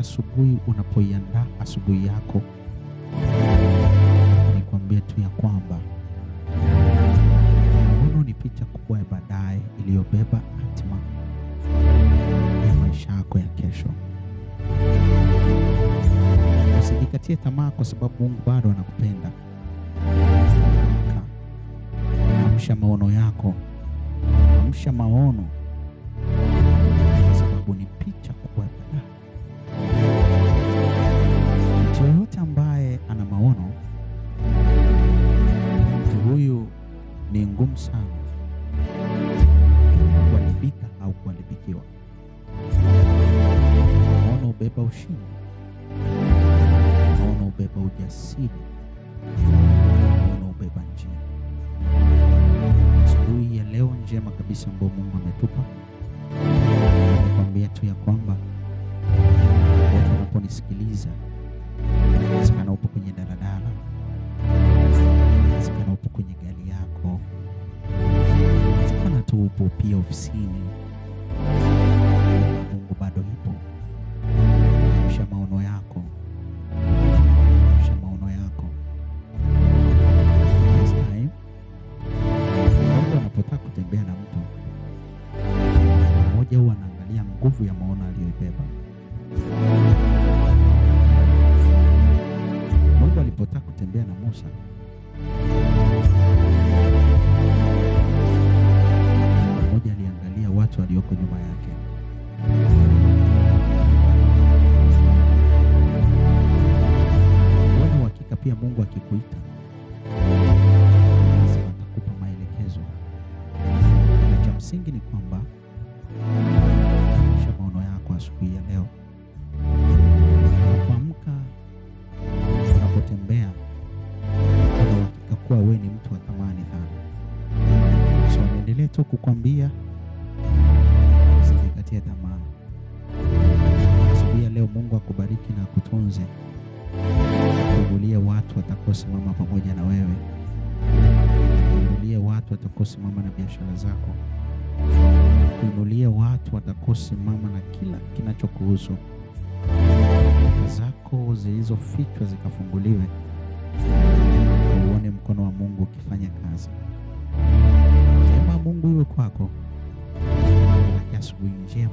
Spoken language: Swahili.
asubuhi unapoiandaa asubuhi yako, nikwambie tu ya kwamba maono ni picha kubwa ya baadaye iliyobeba hatima ya maisha yako ya kesho. Usijikatie tamaa kwa sababu Mungu bado anakupenda. Amsha maono yako. Amsha maono kwa sababu ni picha kubwa ya baadaye. Mtu yoyote ambaye ana maono, mtu huyu ni ngumu sana kuharibika au kuharibikiwa. Maono hubeba ushindi. Maono hubeba ujasiri. Maono hubeba njia. Asubuhi ya leo njema kabisa ambayo Mungu ametupa, nakwambia tu ya kwamba watu wanaponisikiliza, inawezekana upo kwenye daladala, inawezekana upo kwenye gari yako, inawezekana tu upo pia ofisini, Mungu bado yupo. Amsha maono yako. Amsha maono yako. This time, Mungu anapotaka kutembea na mtu mmoja, huwa anaangalia nguvu ya maono aliyoibeba. Mungu alipotaka kutembea na Musa, mmoja aliangalia watu walioko nyuma yake. Wana uhakika pia Mungu akikuita lazima atakupa maelekezo. Na cha msingi ni kwamba amsha maono yako asubuhi ya leo. Unapoamka, unapotembea, una uhakika kuwa wewe ni mtu wa thamani sana. So niendelee tu kukwambia usijikatie tamaa. Asubuhi ya leo Mungu akubariki na akutunze. Kuinulie watu watakaosimama pamoja na wewe. Kuinulie watu watakaosimama na biashara zako. Kuinulie watu watakaosimama na kila kinachokuhusu. Baraka zako zilizofichwa zikafunguliwe. Uone mkono wa Mungu ukifanya kazi. Neema Mungu iwe kwako. Asubuhi njema.